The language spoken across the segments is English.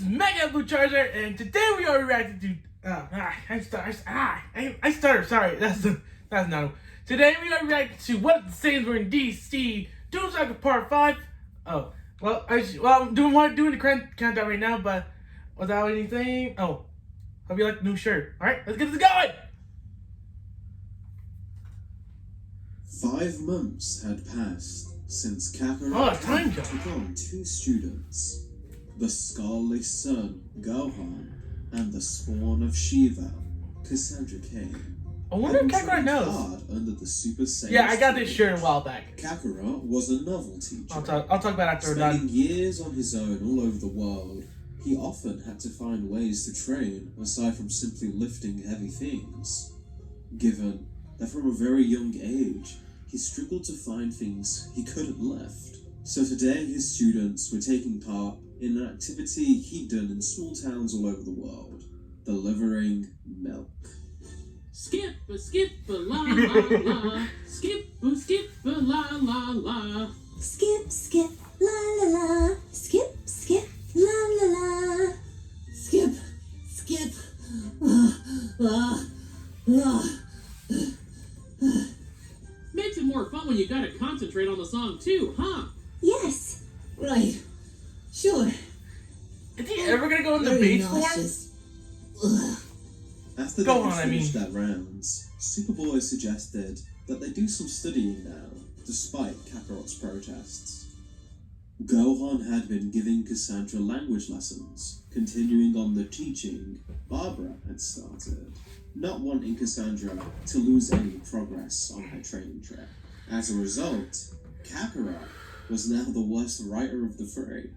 Mega Blue Charger, and today we are reacting to. I stutter. Sorry, that's not. Today we are reacting to what the Saints were in DC Doom Saga Part 5. Oh, well, I'm doing the countdown right now, but without anything. Oh, hope you like the new shirt. All right, let's get this going. 5 months had passed since Kakarot took on 2 students, the Scholarly Son, Gohan, and the Spawn of Shiva, Cassandra Cain. I wonder if Kakarot knows. Under the Super Saiyan yeah, I got this shirt a while back. Kakarot was a novel teacher. I'll talk about it after we're done. Spending years on his own all over the world, he often had to find ways to train aside from simply lifting heavy things. Given that from a very young age, he struggled to find things he couldn't lift. So today his students were taking part in an activity he'd done in small towns all over the world, delivering milk. Skip a la la la, skip a la la la. Skip la la la, skip la la la. Skip. Makes it more fun when you gotta concentrate on the song too, huh? Yes. Right. Sure. Is he ever gonna go in the Very basement? nauseous. After they had finished their rounds, Superboy suggested that they do some studying now, despite Kakarot's protests. Gohan had been giving Cassandra language lessons, continuing on the teaching Barbara had started, not wanting Cassandra to lose any progress on her training trip. As a result, Kakarot was now the worst writer of the 3.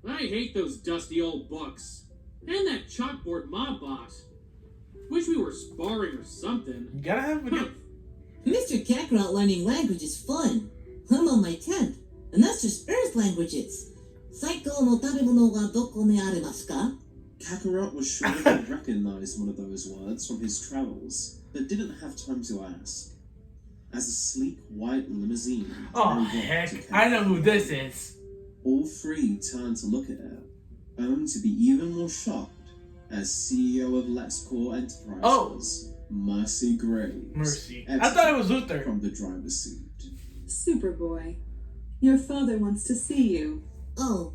I hate those dusty old books. And that chalkboard mob boss. Wish we were sparring or something. You gotta have a good. Mr. Kakarot learning language is fun. I'm on my 10th, and that's just Earth languages. Saiko no tabemono wa doko ni arimasu ka? Kakarot was sure he'd recognized one of those words from his travels, but didn't have time to ask. As a sleek white limousine Oh drove up heck, to I know who Kakarot, this is. all 3 turned to look at it, only to be even more shocked as CEO of Let's Core Enterprises, Mercy Graves. Mercy. I thought it was Luther. From the driver's seat. Superboy, your father wants to see you. Oh,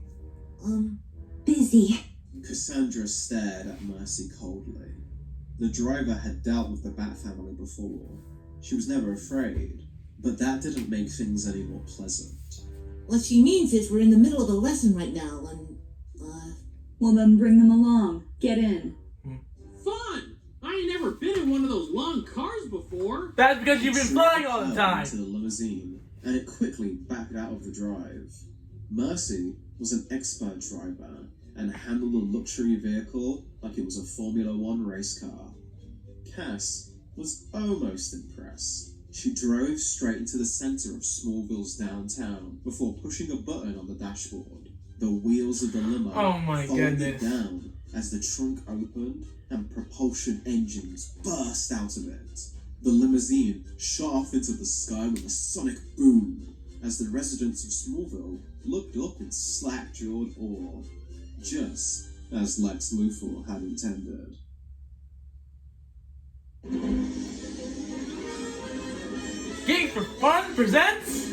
Busy. Cassandra stared at Mercy coldly. The driver had dealt with the Bat family before. She was never afraid, but that didn't make things any more pleasant. what she means is we're in the middle of a lesson right now, and, Well, then bring them along. Get in. Fun! I ain't never been in one of those long cars before. That's because you've been flying all the time. Into the limousine, and it quickly backed out of the drive. Mercy was an expert driver and handled a luxury vehicle like it was a Formula 1 race car. Cass was almost impressed. She drove straight into the center of Smallville's downtown before pushing a button on the dashboard. The wheels of the limo folded goodness. down as the trunk opened and propulsion engines burst out of it. The limousine shot off into the sky with a sonic boom as the residents of Smallville looked up in slack-jawed awe, just as Lex Luthor had intended. Game for Fun presents.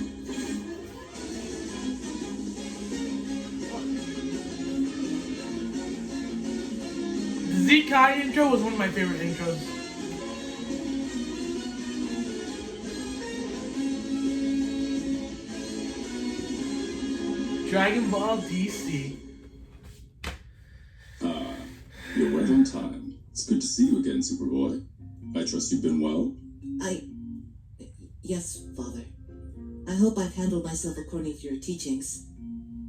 The Z-Kai intro was one of my favorite intros. Dragon Ball DC. You're right on time. It's good to see you again, Superboy. I trust you've been well? yes, Father. I hope I've handled myself according to your teachings.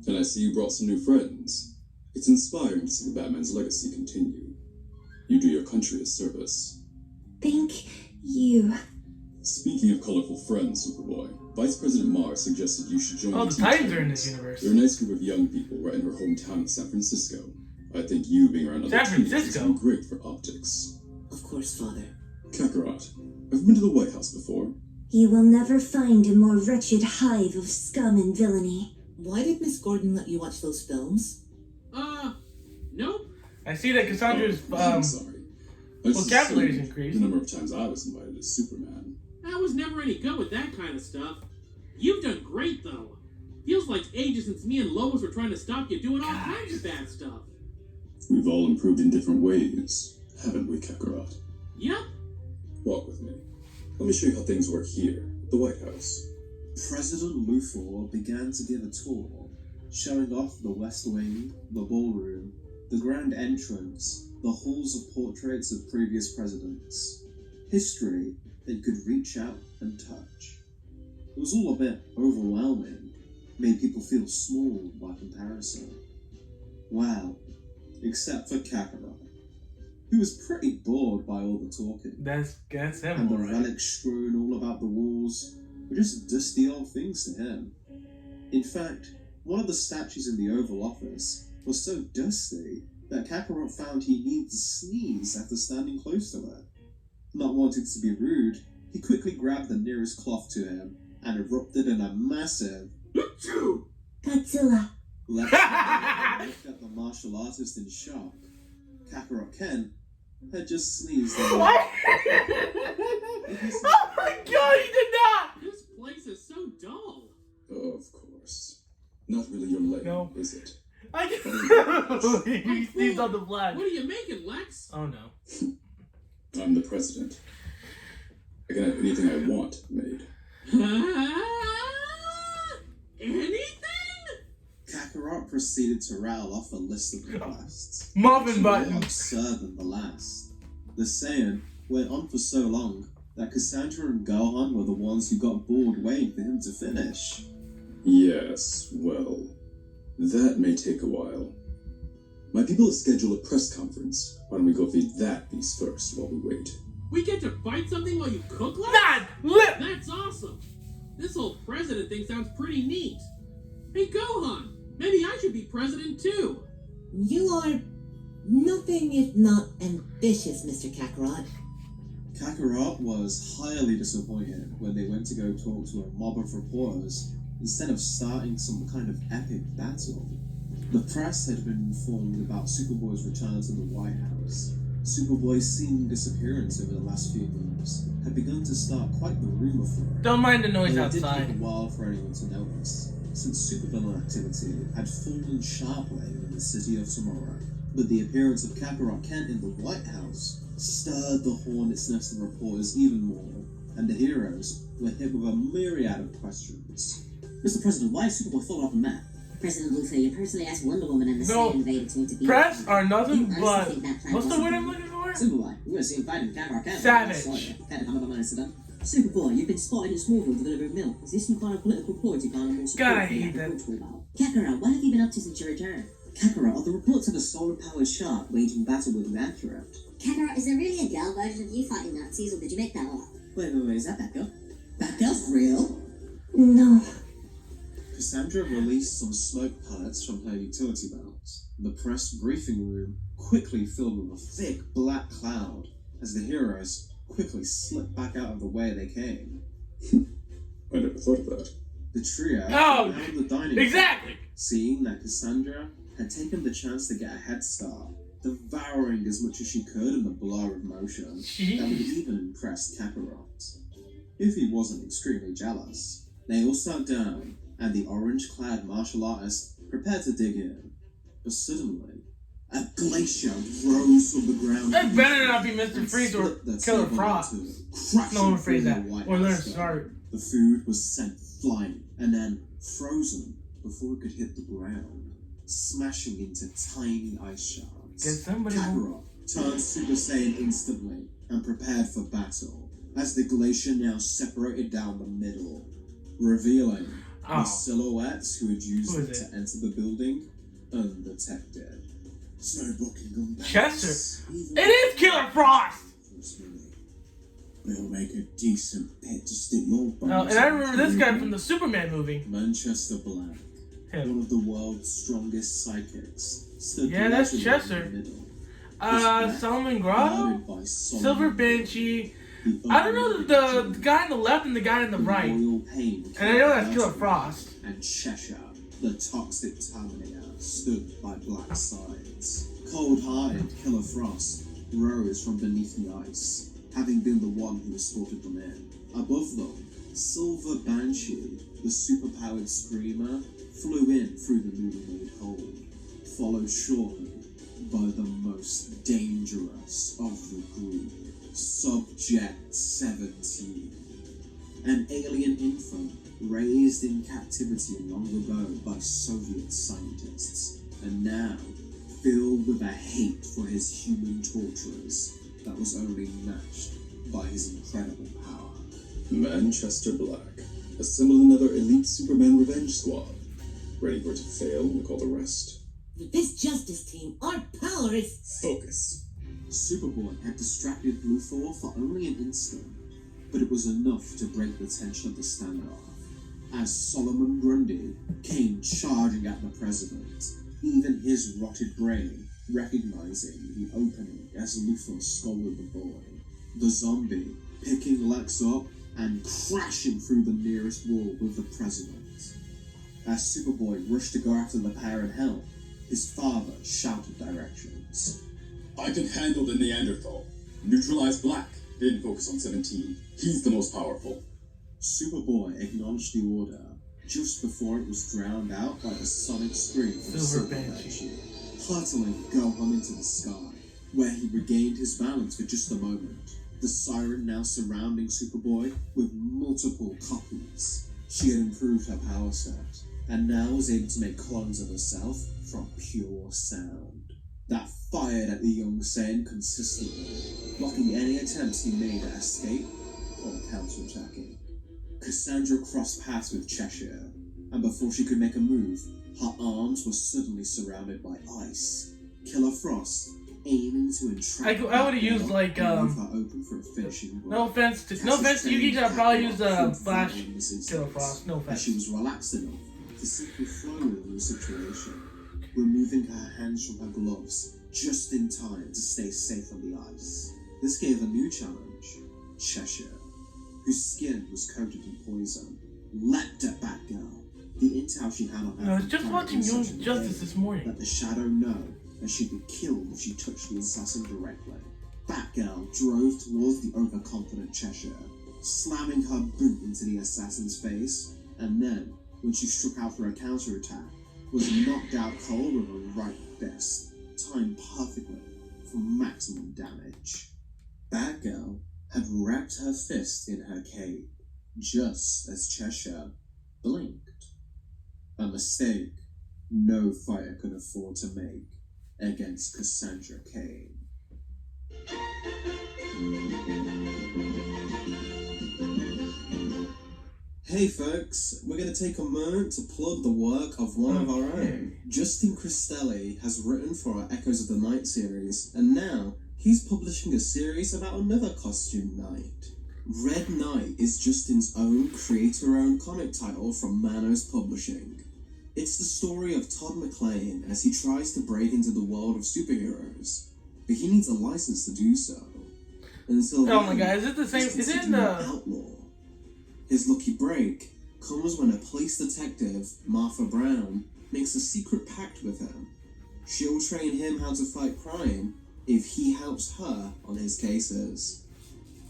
And I see you brought some new friends. It's inspiring to see the Batman's legacy continue. You do your country a service. Thank you. Speaking of colorful friends, Superboy, Vice President Mars suggested you should join The Teen Titans are in Titans. this universe. They're a nice group of young people right in her hometown of San Francisco. I think you being around other teenagers would be great for optics. Of course, Father. Kakarot, have you been to the White House before? You will never find a more wretched hive of scum and villainy. Why did Miss Gordon let you watch those films? Nope. I see that Cassandra's I'm sorry. I just vocabulary's assumed increased. The number of times I was invited as Superman. I was never any good with that kind of stuff. You've done great, though. Feels like ages since me and Lois were trying to stop you doing all kinds of bad stuff. We've all improved in different ways, haven't we, Kakarot? Yep. Walk with me. Let me show you how things work here, at the White House. President Luthor began to give a tour, showing off the West Wing, the ballroom, the grand entrance, the halls of portraits of previous presidents. History that could reach out and touch. It was all a bit overwhelming, made people feel small by comparison. Well, except for Kakarot, who was pretty bored by all the talking. That's him, And the alright. relics strewn all about the walls were just dusty old things to him. In fact, one of the statues in the Oval Office was so dusty that Kakarot found he needed to sneeze after standing close to it. Not wanting to be rude, he quickly grabbed the nearest cloth to him and erupted in a massive Godzilla. left looked at the martial artist in shock. Kakarot Ken had just sneezed. What? Oh my god, he did not! This place is so dull. Of course. Not really your lane, No. is it? I can't. He sneezed on the flag. What are you making, Lex? Oh no. I'm the president. I can have anything I want made. Anything? Kakarot proceeded to rattle off a list of requests. Muffin Each more button. absurd than the last. The saying went on for so long that Cassandra and Gohan were the ones who got bored waiting for him to finish. Yes, well, that may take a while. My people have scheduled a press conference. Why don't we go feed that beast first while we wait? We get to fight something while you cook, Lex? Not lip. That's awesome. This whole president thing sounds pretty neat. Hey, Gohan, maybe I should be president too. You are nothing if not ambitious, Mr. Kakarot. Kakarot was highly disappointed when they went to go talk to a mob of reporters instead of starting some kind of epic battle. The press had been informed about Superboy's return to the White House. Superboy's seeming disappearance over the last few months had begun to start quite the rumor flow. Don't mind the noise Though it did take outside. a while for anyone to notice, since supervillain activity had fallen sharply in the city of tomorrow. But the appearance of Kakarot Kent in the White House stirred the hornet's nest of reporters even more, and the heroes were hit with a myriad of questions. Mr. President, why is Superboy falling off the map? President Luthor, you personally asked Wonder Woman and the No. Saiyan invaded to intervene. Press are nothing You honestly but think that plan what's the wasn't word I'm good? looking for? Superboy, we're gonna see him fighting Kakarot Ken. Savage. Superboy, you've been spotted in Smallville delivering milk. Is this some kind of political ploy to garner more support God, I for the hate that. agricultural about? Kakarot, what have you been up to since your return? Kakarot, are the reports of a solar-powered shark waging battle with an accurate? Kakarot, is there really a girl version of you fighting Nazis, or did you make that up? Wait, is that Batgirl? Batgirl's real? No. Cassandra released some smoke pellets from her utility belt. The press briefing room quickly filled with a thick black cloud as the heroes quickly slipped back out of the way they came. I never thought of that. The trio Oh, found the dining room, Exactly. seeing that Cassandra had taken the chance to get a head start, devouring as much as she could in the blur of motion that would Jeez. even impress Kakarot. If he wasn't extremely jealous. They all sat down, and the orange-clad martial artist prepared to dig in. But suddenly, a glacier rose from the ground. That better not be Mr. and Freeze or split the Killer table Frost. into crashing No one phrase through that. the White Or learn House to stone. start. The food was sent flying, and then frozen before it could hit the ground, smashing into tiny ice shards. Get somebody Kakarot turned Super Saiyan instantly and prepared for battle, as the glacier now separated down the middle, revealing the Oh. silhouettes who had used Who it is to enter the building undetected. So Buckingham Palace, Chester. even It is Killer Frost. We'll make a decent pit to stick your bones. Oh, and I remember this guy in. from the Superman movie. Manchester Black, Him. one of the world's strongest psychics, stood Yeah, that's leisurely Chester. in the middle. Solomon Grotto? Guarded by Solomon, Silver Banshee. the I don't know only the guy on the left and the guy on the right. Royal Pain, And I know that's Killer Frost. and Cheshire, The toxic Terminator stood by Black's sides. Cold-eyed Killer Frost rose from beneath the ice, having been the one who escorted them in. Above them, Silver Banshee, the superpowered screamer, flew in through the newly made hold, followed shortly by the most dangerous of the group, Subject 17, an alien infant raised in captivity long ago by Soviet scientists, and now filled with a hate for his human torturers that was only matched by his incredible power. Manchester Black, assemble another elite Superman revenge squad. Ready for it to fail like all the rest? With this Justice team, our power is... Focus. Superboy had distracted Blue Thor for only an instant, but it was enough to break the tension of the standoff. As Solomon Grundy came charging at the president, even his rotted brain recognizing the opening as Luthor scolded the boy. The zombie picking Lex up and crashing through the nearest wall with the president. As Superboy rushed to go after the pair and help, his father shouted directions. I can handle the Neanderthal. Neutralize Black, then focus on 17. He's the most powerful. Superboy acknowledged the order just before it was drowned out by the sonic scream from Silver Silver Banshee, hurtling Gohan into the sky, where he regained his balance for just a moment. The siren now surrounding Superboy with multiple copies. She had improved her power set, and now was able to make clones of herself from pure sound that fired at the young Saiyan consistently, blocking any attempts he made at escape or counterattacking. Cassandra crossed paths with Cheshire, and before she could make a move, her arms were suddenly surrounded by ice. Killer Frost, aiming to entrap I would've used, like, leave her open for a finishing blow. no offense to you, I'd probably use Flash Killer Frost. No As she offense. was relaxed enough to simply flow with the situation, removing her hands from her gloves just in time to stay safe on the ice. This gave a new challenge. Cheshire, whose skin was coated in poison, leapt at Batgirl. The intel she had on her I was from just Clark watching was Young such a Justice day this morning. Let the Shadow know that she'd be killed if she touched the assassin directly. Batgirl drove towards the overconfident Cheshire, slamming her boot into the assassin's face, and then, when she struck out for a counterattack, was knocked out cold with a right fist, timed perfectly for maximum damage. Batgirl had wrapped her fist in her cape, just as Cheshire blinked. A mistake no fighter could afford to make against Cassandra Cain. Hey folks, we're going to take a moment to plug the work of one of our own. Justin Cristelli has written for our Echoes of the Night series, and now he's publishing a series about another costume knight. Red Knight is Justin's own creator-owned comic title from Manos Publishing. It's the story of Todd McClane as he tries to break into the world of superheroes, but he needs a license to do so. Until Oh my god, is it the same? he's Is it in considered an the? outlaw. His lucky break comes when a police detective, Martha Brown, makes a secret pact with him. She'll train him how to fight crime if he helps her on his cases.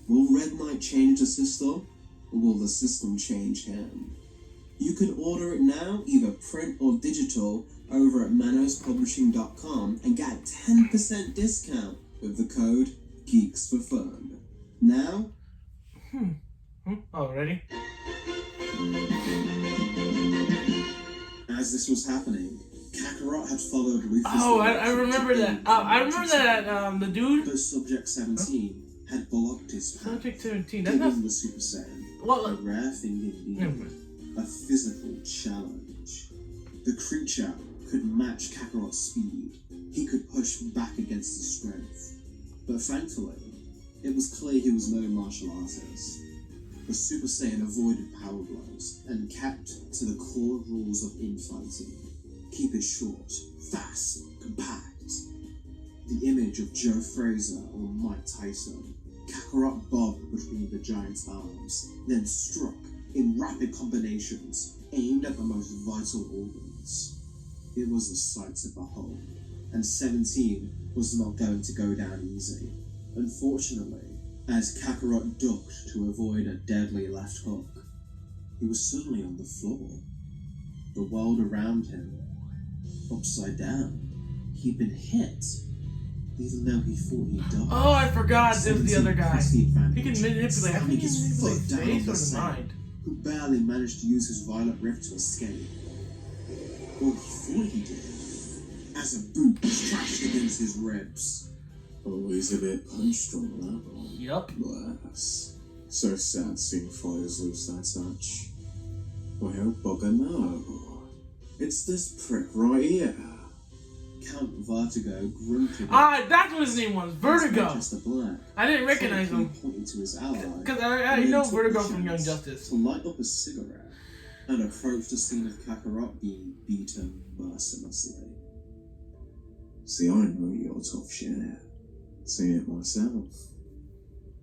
Will Red Knight change the system, or will the system change him? You can order it now, either print or digital, over at manospublishing.com and get a 10% discount with the code GEEKSFORFUN. Now, Oh, ready? as this was happening, Kakarot had followed Luthor's Oh, I remember that. direction to I remember that. The dude. but Subject 17 had blocked his path, Subject 17. That's giving not. the Super Saiyan a Well, rare thing never indeed, mind. a physical challenge. The creature could match Kakarot's speed. He could push back against his strength. But thankfully, it was clear he was no martial artist. The Super Saiyan avoided power blows and kept to the core rules of infighting. Keep it short, fast, compact. The image of Joe Frazier or Mike Tyson, Kakarot bobbed between the giant's arms, then struck in rapid combinations aimed at the most vital organ. worlds. It was a sight to behold, and 17 was not going to go down easy. Unfortunately, as Kakarot ducked to avoid a deadly left hook, he was suddenly on the floor. The world around him, upside down. He'd been hit, even though he thought he died. Oh, I forgot this was the other guy. pressed the He advantage, can manipulate. I slamming think he can his manipulate foot down on face the or the sand, mind. who barely managed to use his violent rift to escape. Or he thought he did, as a boot crashed against his ribs. Always a bit punched on that one. Yup. Bless. So sad seeing fighters lose that touch. Well, bugger no. It's this prick right here. Count Vertigo grunted. Ah, that's what his name was. Vertigo. Manchester Black. I didn't recognize him. Pointed to his ally. Because I know Vertigo from Young Justice. To light up a cigarette and approach the scene of Kakarot being beaten mercilessly. See, I know you're tough shit. Seen it myself.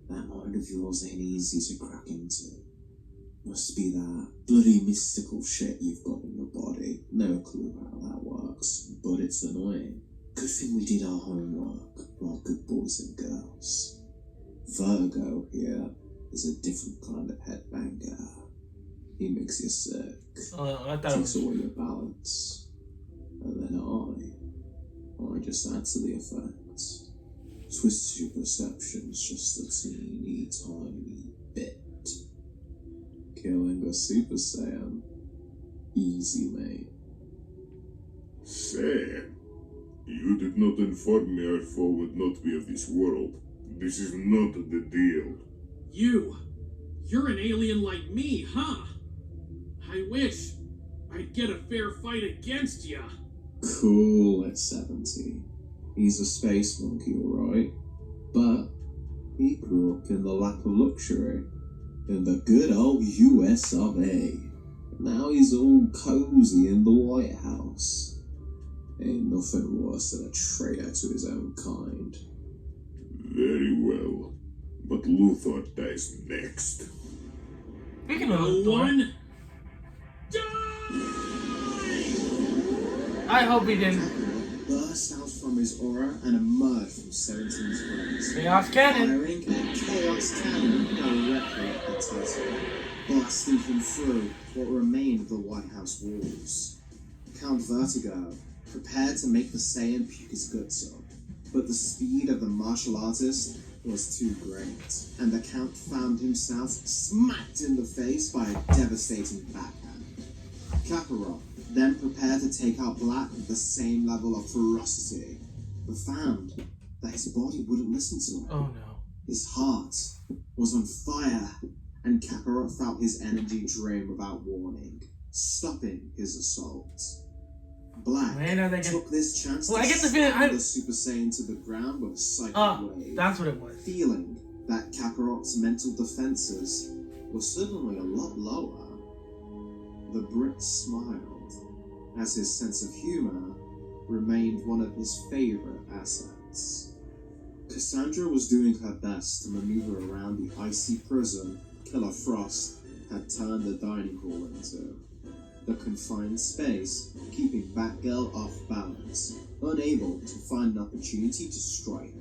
That mind of yours ain't easy to crack into. Must be that bloody mystical shit you've got in your body. No clue how that works, but it's annoying. Good thing we did our homework, like good boys and girls. Vertigo here is a different kind of headbanger. He makes you sick, I thought it takes was. away your balance, and then I just add to the effect. Twists your perceptions just a teeny tiny bit. Killing a Super Saiyan. Easy, mate. Say, you did not inform me our foe would not be of this world. This is not the deal. You're an alien like me, huh? I wish I'd get a fair fight against ya. Cool at 70. He's a space monkey, alright. But he grew up in the lap of luxury. In the good old US of A. Now he's all cozy in the White House. Ain't nothing worse than a traitor to his own kind. Very well. But Luthor dies next. Speaking of No Luthor, one die! I hope he didn't. Burst out from his aura and emerged from 17's friends. Chaos Cannon. Firing a chaos cannon directly at the Titan, blasting him through what remained of the White House walls. Count Vertigo prepared to make the Saiyan puke his guts up, but the speed of the martial artist was too great, and the Count found himself smacked in the face by a devastating backhand. Kakarot then prepared to take out Black with the same level of ferocity, but found that his body wouldn't listen to him. Oh no. His heart was on fire, and Kakarot felt his energy drain without warning, stopping his assault. Black Man, are they gonna... took this chance Well, to I get the feeling slam the Super Saiyan to the ground with a psychic wave, that's what it was. feeling that Kakarot's mental defenses were suddenly a lot lower. The Brit smiled, as his sense of humor remained one of his favorite assets. Cassandra was doing her best to maneuver around the icy prison Killer Frost had turned the dining hall into. The confined space keeping Batgirl off balance, unable to find an opportunity to strike.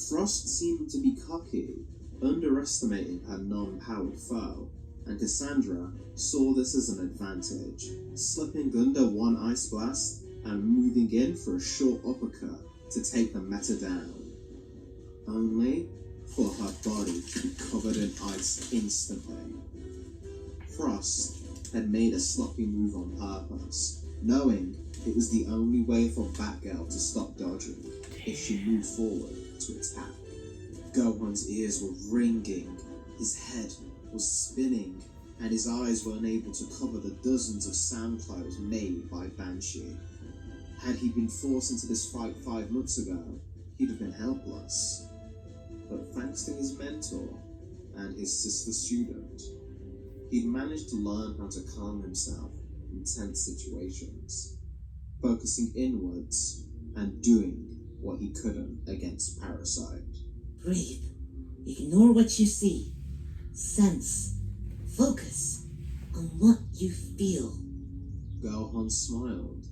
Frost seemed to be cocky, underestimating her non-powered foe, and Cassandra saw this as an advantage, slipping under one ice blast and moving in for a short uppercut to take the meta down. Only for her body to be covered in ice instantly. Frost had made a sloppy move on purpose, knowing it was the only way for Batgirl to stop dodging if she moved forward to attack. Gohan's ears were ringing, his head was spinning, and his eyes were unable to cover the dozens of sound clouds made by Banshee. Had he been forced into this fight 5 months ago, he'd have been helpless. But thanks to his mentor and his sister student, he'd managed to learn how to calm himself in tense situations, focusing inwards and doing what he couldn't against Parasite. Breathe. Ignore what you see. Sense. Focus on what you feel. Gohan smiled,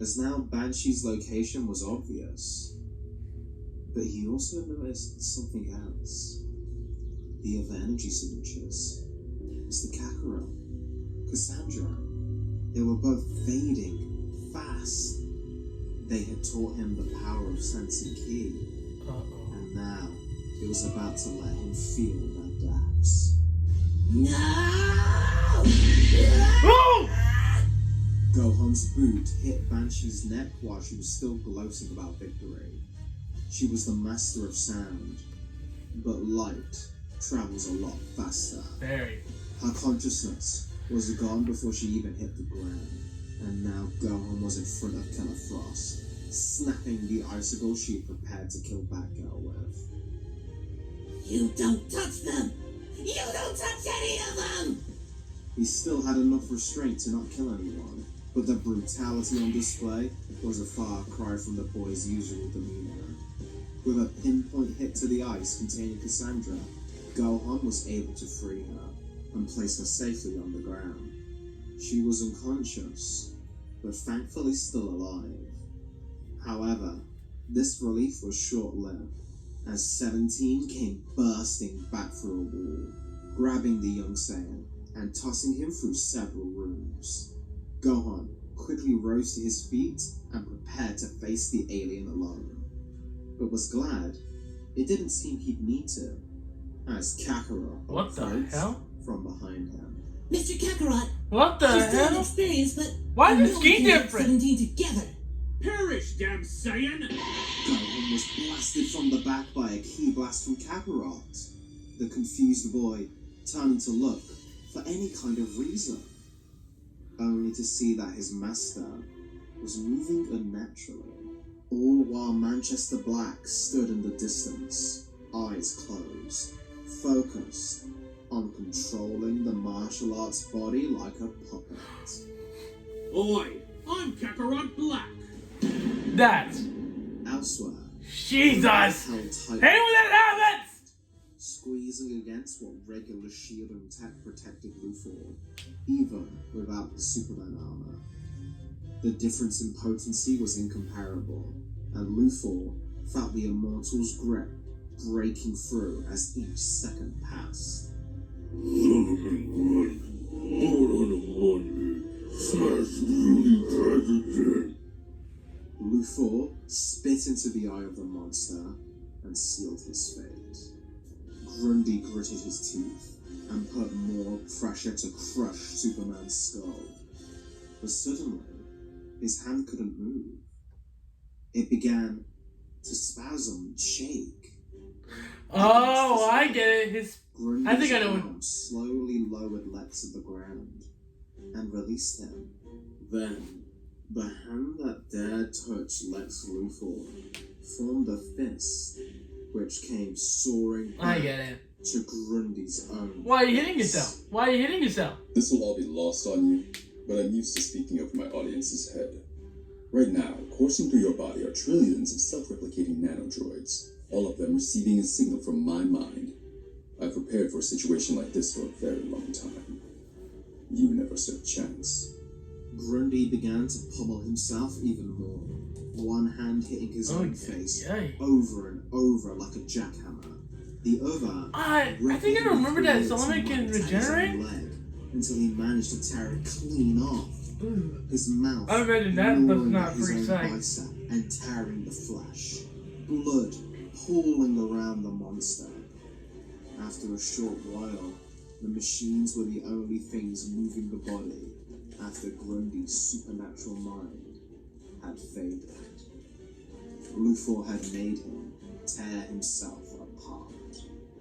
as now Banshee's location was obvious. But he also noticed something else. The other energy signatures. It was the Kakarot, Cassandra. They were both fading fast. They had taught him the power of sensing ki. And now it was about to let him feel their depths. No! Oh! Gohan's boot hit Banshee's neck while she was still gloating about victory. She was the master of sound, but light travels a lot faster. Very. Her consciousness was gone before she even hit the ground, and now Gohan was in front of Killer Frost, snapping the icicle she had prepared to kill Batgirl with. You don't touch them! You don't touch any of them! He still had enough restraint to not kill anyone, but the brutality on display was a far cry from the boy's usual demeanor. With a pinpoint hit to the ice containing Cassandra, Gohan was able to free her and place her safely on the ground. She was unconscious, but thankfully still alive. However, this relief was short-lived, as 17 came bursting back through a wall, grabbing the young Saiyan and tossing him through several rooms. Gohan quickly rose to his feet and prepared to face the alien alone, but was glad it didn't seem he'd need to, as Kakarot What the approached hell? from behind him. Mr. Kakarot, What the she's still hell? inexperienced, but Why I is know this we game can get different? 17 together. Perish, damn Saiyan! Gohan was blasted from the back by a ki blast from Kakarot. The confused boy turning to look for any kind of reason, only to see that his master was moving unnaturally. All while Manchester Black stood in the distance, eyes closed, focused on controlling the martial arts body like a puppet. Oi, I'm Kakarot Black. That's Elsewhere, Jesus. held Hate tight, when that happens. squeezing against what regular shield and tech protected Luthor, even without the Superman armor. The difference in potency was incomparable, and Luthor felt the Immortal's grip breaking through as each second passed. Luthor spit into the eye of the monster and sealed his fate. Grundy gritted his teeth and put more pressure to crush Superman's skull. But suddenly, his hand couldn't move. It began to spasm and shake. Oh, I get it. His. Grundy's I think I know what- arm slowly lowered Lex to the ground and released him. Then, the hand that dared touch Lex Luthor formed a fist, which came soaring I back get it. to Grundy's own. Why are you hitting face. yourself? Why are you hitting yourself? This will all be lost on you, but I'm used to speaking over my audience's head. Right now, coursing through your body are trillions of self-replicating nanodroids, all of them receiving a signal from my mind. I've prepared for a situation like this for a very long time. You never stood a chance. Grundy began to pummel himself even more, one hand hitting his own face over and over like a jackhammer. The other I think I remember that Solomon can regenerate. leg until he managed to tear it clean off. His mouth I imagine that was gnawing not at his pretty own sight. bicep and tearing the flesh. Blood pooling around the monster. After a short while, the machines were the only things moving the body after Grundy's supernatural mind had faded. Luthor had made him tear himself apart.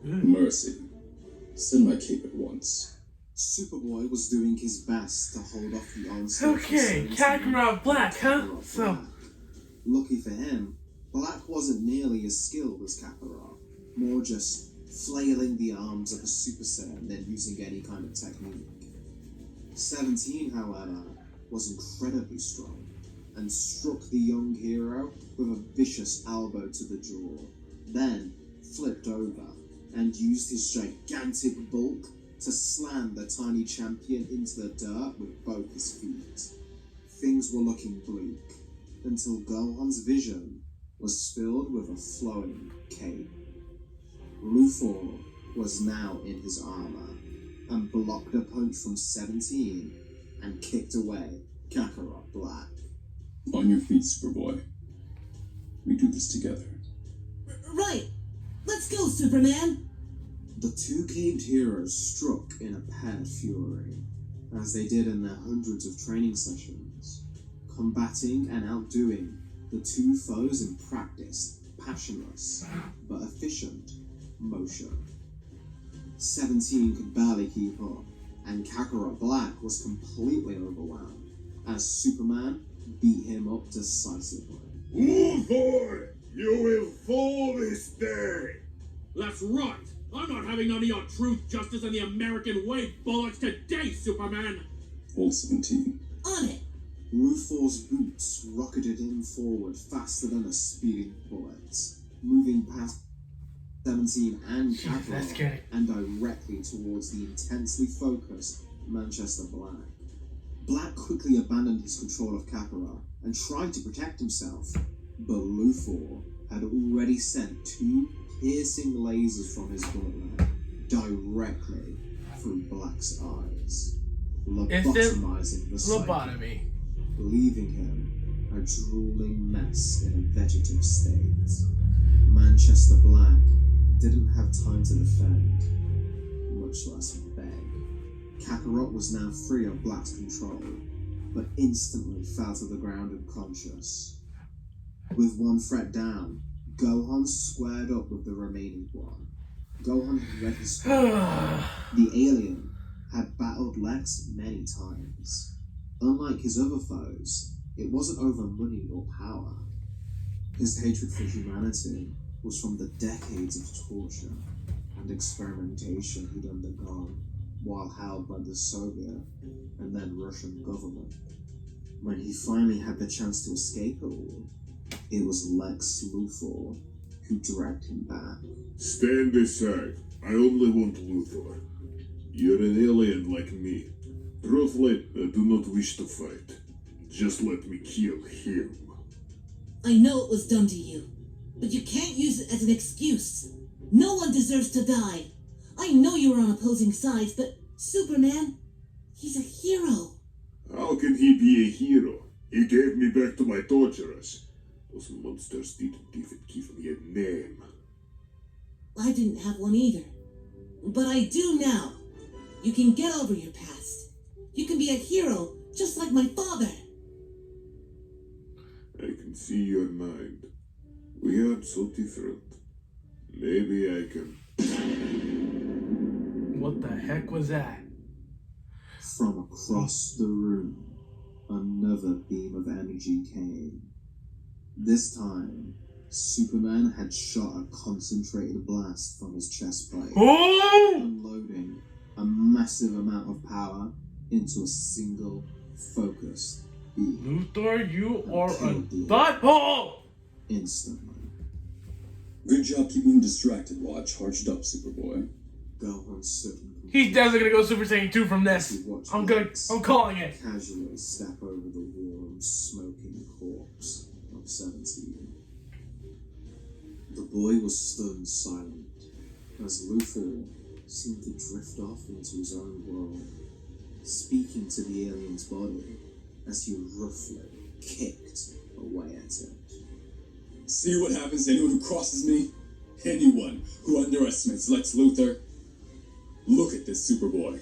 Mercy. Send my cape at once. Superboy was doing his best to hold off the onslaught. Okay, Kakarot Black, huh? So. Lucky for him, Black wasn't nearly as skilled as Kakarot, more just flailing the arms of a Super Saiyan than using any kind of technique. 17, however, was incredibly strong and struck the young hero with a vicious elbow to the jaw, then flipped over and used his gigantic bulk to slam the tiny champion into the dirt with both his feet. things were looking bleak until Gohan's vision was filled with a flowing cape. Luthor was now in his armor and blocked a punch from 17 and kicked away Kakarot Black. On your feet, Superboy. We do this together. Right! Let's go, Superman! The two caped heroes struck in a paired fury, as they did in their hundreds of training sessions, combating and outdoing the two foes in practiced, passionless, but efficient motion. 17 could barely keep up, and Kakarot Black was completely overwhelmed, as Superman beat him up decisively. Luthor, you will fall this day. That's right! I'm not having none of your truth, justice, and the American way bollocks today, Superman! Hold 17. On it! Luthor's boots rocketed him forward faster than a speeding bullet, moving past 17 and Kakarot and directly towards the intensely focused Manchester Black. Black quickly abandoned his control of Kakarot and tried to protect himself, but Luthor had already sent two piercing lasers from his gauntlet directly through Black's eyes, lobotomizing the psychic, leaving him a drooling mess in a vegetative state. Manchester Black didn't have time to defend, much less beg. Kakarot was now free of Black's control, but instantly fell to the ground unconscious. With one threat down, Gohan squared up with the remaining one. Gohan had read his script. The alien had battled Lex many times. Unlike his other foes, it wasn't over money or power. His hatred for humanity was from the decades of torture and experimentation he'd undergone while held by the Soviet and then Russian government. When he finally had the chance to escape it all, it was Lex Luthor who dragged him back. Stand aside. I only want Luthor. You're an alien like me. Truthfully, I do not wish to fight. Just let me kill him. I know it was done to you, but you can't use it as an excuse. No one deserves to die. I know you were on opposing sides, but Superman, he's a hero. How can he be a hero? He gave me back to my torturers. Those monsters didn't even give me a name. I didn't have one either. But I do now. You can get over your past. You can be a hero, just like my father. I can see your mind. We are so different. Maybe I can... What the heck was that? From across the room, another beam of energy came. This time, Superman had shot a concentrated blast from his chest plate, unloading a massive amount of power into a single focused beam. Luthor, you are a butthole! Instantly. Good job keeping him distracted while I charged up, Superboy. Gohan stood. He's definitely gonna go Super Saiyan 2 from this. I'm calling it. Casually step over the warm, smoking corpse of 17. The boy was stunned silent as Luthor seemed to drift off into his own world, speaking to the alien's body as he roughly kicked away at it. See what happens to anyone who crosses me? Anyone who underestimates Lex Luthor? Look at this, Superboy.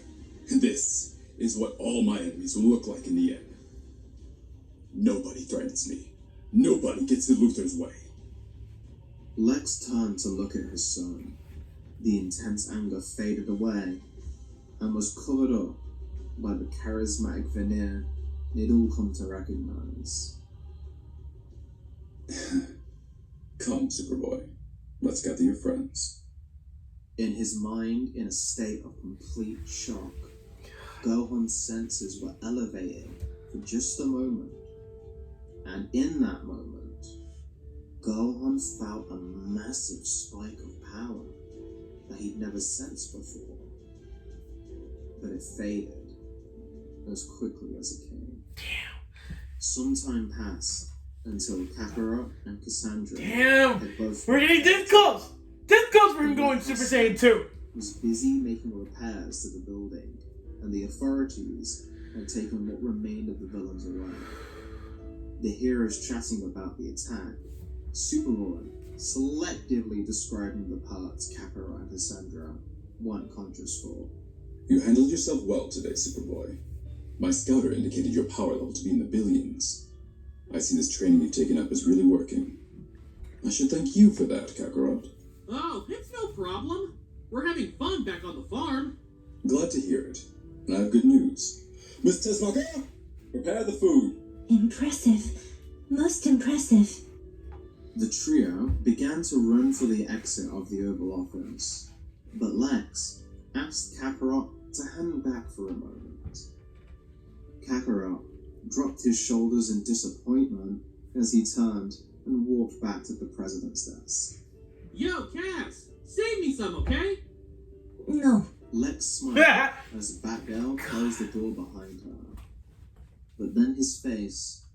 This is what all my enemies will look like in the end. Nobody threatens me. Nobody gets in Luthor's way. Lex turned to look at his son. The intense anger faded away and was covered up by the charismatic veneer they'd all come to recognize. Come, Superboy. Let's gather your friends. In his mind, in a state of complete shock, Gohan's senses were elevated for just a moment. And in that moment, Gohan felt a massive spike of power that he'd never sensed before. But it faded as quickly as it came. Some time passed until Kakarot and Cassandra Damn! had both We're getting this close! This close for him going Super Saiyan 2! was busy making repairs to the building, and the authorities had taken what remained of the villains away. The heroes chatting about the attack, Superboy selectively describing the parts Kakarot and Cassandra weren't conscious for. You handled yourself well today, Superboy. My scouter indicated your power level to be in the billions. I see this training you've taken up is really working. I should thank you for that, Kakarot. Oh, it's no problem. We're having fun back on the farm. Glad to hear it. And I have good news. Miss Tismaga, prepare the food. Impressive. Most impressive. The trio began to run for the exit of the Oval Office, but Lex asked Kakarot to hang back for a moment. Kakarot dropped his shoulders in disappointment as he turned and walked back to the president's desk. Yo, Cass, save me some, okay? No. Lex smiled as Batgirl closed the door behind her, but then his face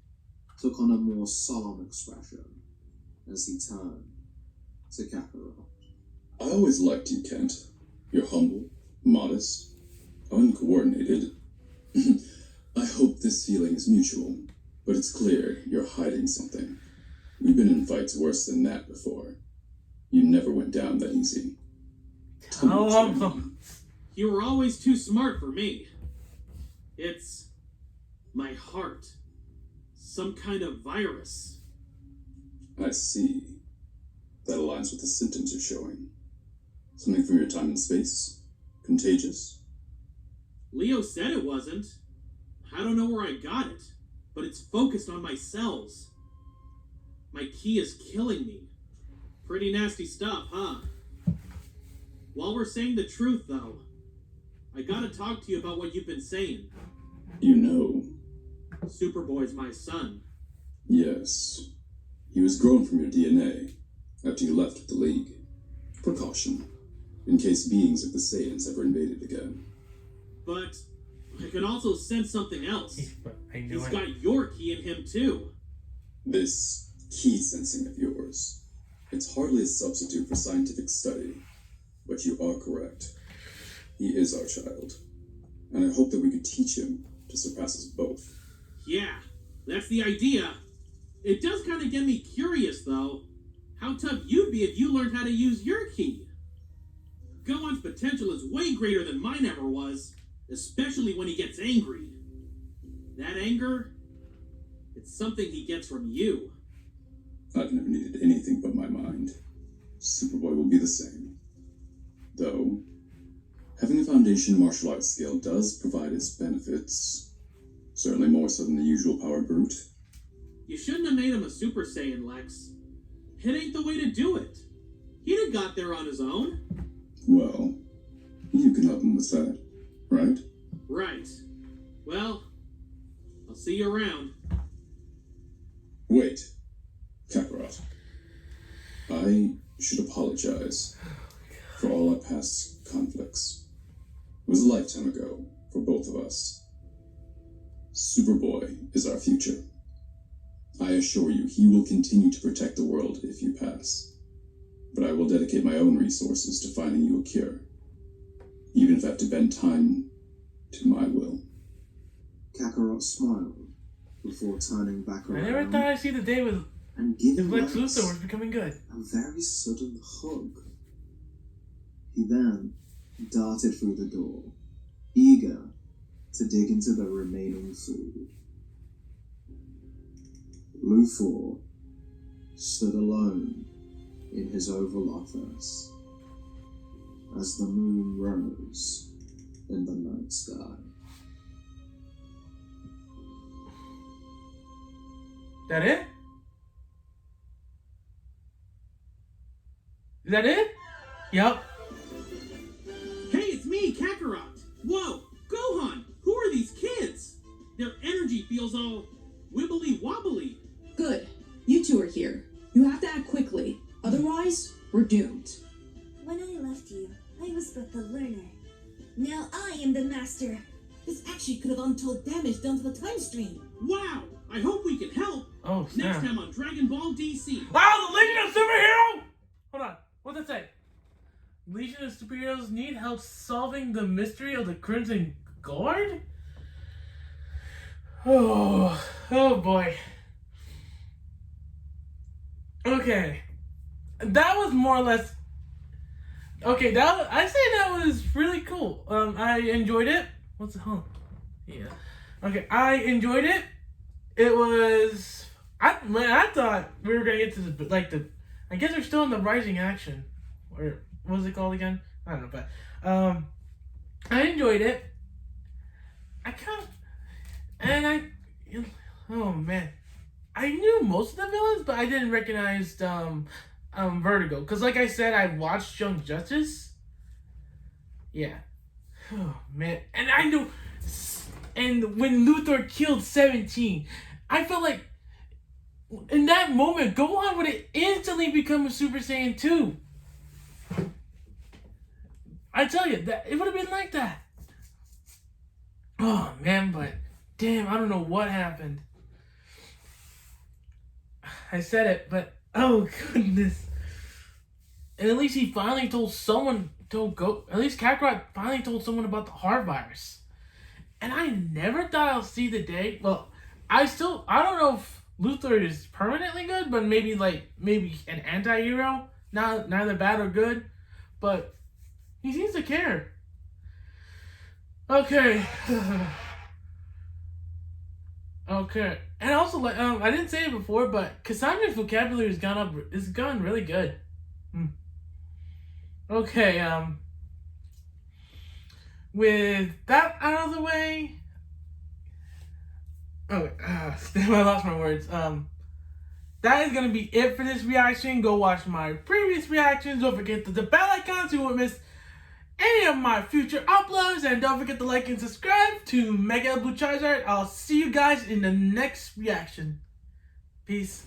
took on a more solemn expression as he turned to Kakarot. I always liked you, Kent. You're humble, modest, uncoordinated. I hope this feeling is mutual, but it's clear you're hiding something. We've been in fights worse than that before. You never went down that easy. Tell me what you mean. You were always too smart for me. It's my heart. Some kind of virus. I see. That aligns with the symptoms you're showing. Something from your time in space? Contagious? Leo said it wasn't. I don't know where I got it, but it's focused on my cells. My key is killing me. Pretty nasty stuff, huh? While we're saying the truth, though, I gotta talk to you about what you've been saying. You know. Superboy's my son. Yes. He was grown from your DNA after you left the League. Precaution, in case beings like the Saiyans ever invaded again. But I can also sense something else. He's got your key in him, too. This key sensing of yours, it's hardly a substitute for scientific study, but you are correct. He is our child, and I hope that we could teach him to surpass us both. Yeah, that's the idea. It does kind of get me curious, though. How tough you'd be if you learned how to use your key. Gohan's potential is way greater than mine ever was, especially when he gets angry. That anger, it's something he gets from you. I've never needed anything but my mind. Superboy will be the same. Though, having a foundation martial arts skill does provide its benefits. Certainly more so than the usual power brute. You shouldn't have made him a Super Saiyan, Lex. It ain't the way to do it. He'd have got there on his own. Well, you can help him with that, right? Right. Well, I'll see you around. Wait, Kakarot. I should apologize for all our past conflicts. It was a lifetime ago for both of us. Superboy is our future. I assure you, he will continue to protect the world if you pass. But I will dedicate my own resources to finding you a cure, even if I have to bend time to my will. Kakarot smiled before turning back I around. never thought I'd see the day with and giving Lex Lex Luthor was becoming good. a very sudden hug. He then darted through the door, eager to dig into the remaining food. Luthor stood alone in his Oval Office as the moon rose in the night sky. That it? Is that it? Yup. Hey, it's me, Kakarot. Whoa, Gohan, who are these kids? Their energy feels all wibbly wobbly. Good. You two are here. You have to act quickly. Otherwise, we're doomed. When I left you, I was but the learner. Now I am the master. This actually could have untold damage done to the time stream. Wow, I hope we can help. Oh, snap. Next time on Dragon Ball DC. Wow, the Legion of Superhero! Hold on, what's that say? Legion of Superheroes need help solving the mystery of the Crimson Guard? Oh boy. Okay. That was more or less... Okay, I say that was really cool. I enjoyed it. What's the hell? Yeah. Okay, I enjoyed it. It was... I thought we were gonna get to I guess we're still in the Rising Action. Or what was it called again? I don't know, but I enjoyed it. Oh man, I knew most of the villains, but I didn't recognize Vertigo, because like I said, I watched Young Justice. Yeah. Oh man, and I knew, and when Luthor killed 17, I felt like in that moment, Gohan would have instantly become a Super Saiyan 2. I tell you, that it would have been like that. Oh man, but damn, I don't know what happened. I said it, but oh goodness. And at least he finally told someone, at least Kakarot finally told someone about the heart virus. And I never thought I'll see the day. Well, I don't know if Luthor is permanently good, but maybe an anti-hero. Neither bad or good, but he seems to care. Okay. Okay. And also, like, I didn't say it before, but Cassandra's vocabulary has gone really good. Okay, with that out of the way, damn, I lost my words. That is gonna be it for this reaction. Go watch my previous reactions. Don't forget to hit the bell icon so you won't miss any of my future uploads, and don't forget to like and subscribe to Mega Blue Charizard. I'll see you guys in the next reaction. Peace.